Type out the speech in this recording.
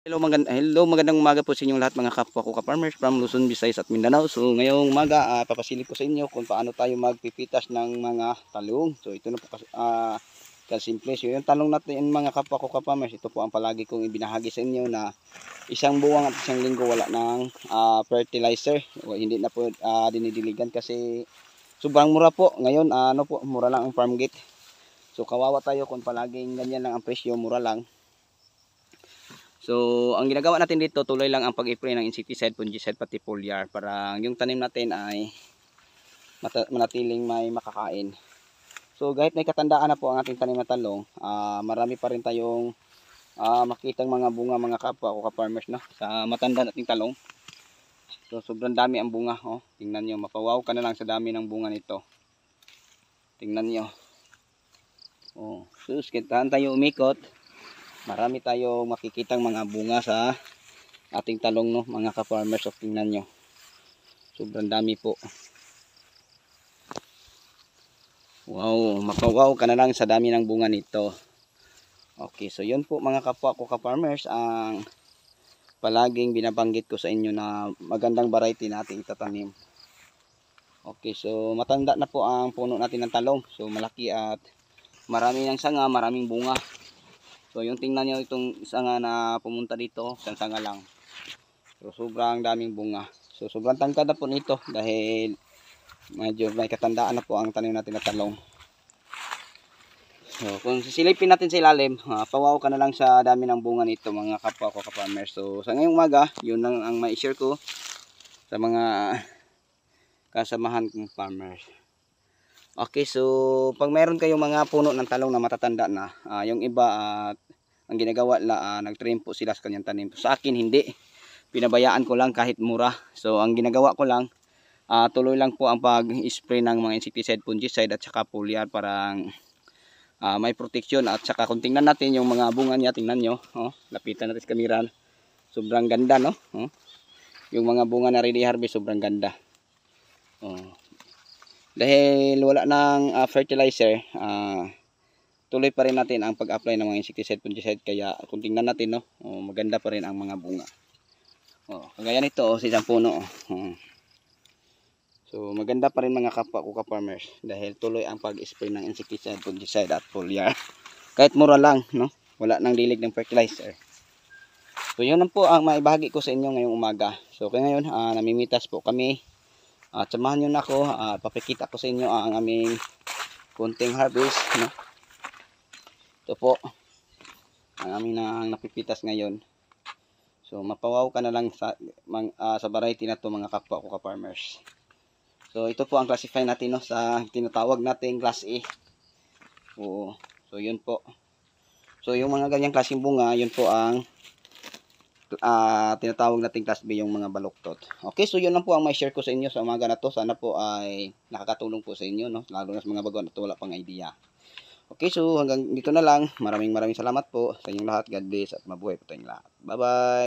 Hello, magandang umaga po sa inyong lahat mga kapwa ko ka-farmers from Luzon, Visayas at Mindanao. So ngayong umaga, papasilip ko sa inyo kung paano tayo magpipitas ng mga talong. So ito na po kasimple. So yung talong natin mga kapwa ko ka-farmers, ito po ang palagi kong ibinahagi sa inyo na isang buwan at isang linggo wala ng fertilizer. O, hindi na po dinidiligan kasi sobrang mura po. Ngayon mura lang ang farm gate. So kawawa tayo kung palaging ganyan lang ang presyo, mura lang. So, ang ginagawa natin dito, tuloy lang ang pag-spray ng insecticide, fungicide, pati foliar para yung tanim natin ay manatiling may makakain. So, kahit may katandaan na po ang ating tanim na talong, marami pa rin tayong makitang mga bunga mga kapwa o ka-farmers no, sa matanda nating talong. So, sobrang dami ang bunga. Oh. Tingnan nyo, mapawaw ka na lang sa dami ng bunga nito. Tingnan nyo. Oh, sus, kintahan tayo umikot. Marami tayo makikitang mga bunga sa ating talong no, mga ka-farmers. So, tingnan nyo. Sobrang dami po. Wow, mapawaw ka na lang sa dami ng bunga nito. Okay, so yun po mga kapwa ko ka-farmers ang palaging binabanggit ko sa inyo na magandang variety na ating itatanim. Okay, so matanda na po ang puno natin ng talong. So malaki at marami ng sanga, maraming bunga. So yung tingnan nyo itong sanga na pumunta dito, isang sanga lang. So sobrang daming bunga. So sobrang tangkad na po nito dahil medyo may katandaan na po ang tanim natin na talong. So kung sisilipin natin sa ilalim, pawaw ka na lang sa dami ng bunga nito mga kapwa ko ka-farmers. So sa ngayong umaga, yun lang ang mai-share ko sa mga kasamahan kong farmers. Okay, so pag meron kayong mga puno ng talong na matatanda na, yung iba ang ginagawa nagtrim po sila sa kanyang tanim. Sa akin hindi, pinabayaan ko lang kahit mura. So ang ginagawa ko lang, tuloy lang po ang pag-spray ng mga insecticide, fungicide at saka foliar para may protection. At saka kung tingnan natin yung mga bunga niya, tingnan nyo, lapitan natin sa kamera, sobrang ganda no. Yung mga bunga na ready harvest, sobrang ganda. Dahil wala ng fertilizer, tuloy pa rin natin ang pag-apply ng mga insecticide, fungicide. Kaya kung tingnan natin no, maganda pa rin ang mga bunga. Kagaya nito sa isang puno. So maganda pa rin mga kapwa ko ka-farmers dahil tuloy ang pag-spray ng insecticide, fungicide at foliar. Kahit mura lang no, wala nang dilig ng fertilizer. So yun lang po ang maibahagi ko sa inyo ngayong umaga. So kaya ngayon namimitas po kami. At samahan nyo na ako, papakita ko sa inyo ang aming kunting harvest no? Ito po ang aming napipitas ngayon. So mapawaw ka na lang sa variety na to mga kapwa ko ka-farmers. So ito po ang classify natin no, sa tinatawag nating class A. So yun po. So yung mga ganyang klaseng bunga, yun po ang tinatawag nating class B, yung mga baluktot. Okay, so yun lang po ang may share ko sa inyo sa umaga na to. Sana po ay nakakatulong po sa inyo no, lalo na sa mga bago na to wala pang idea. Okay, so hanggang dito na lang. Maraming salamat po sa inyong lahat. God bless at mabuhay po tayong lahat. Bye bye.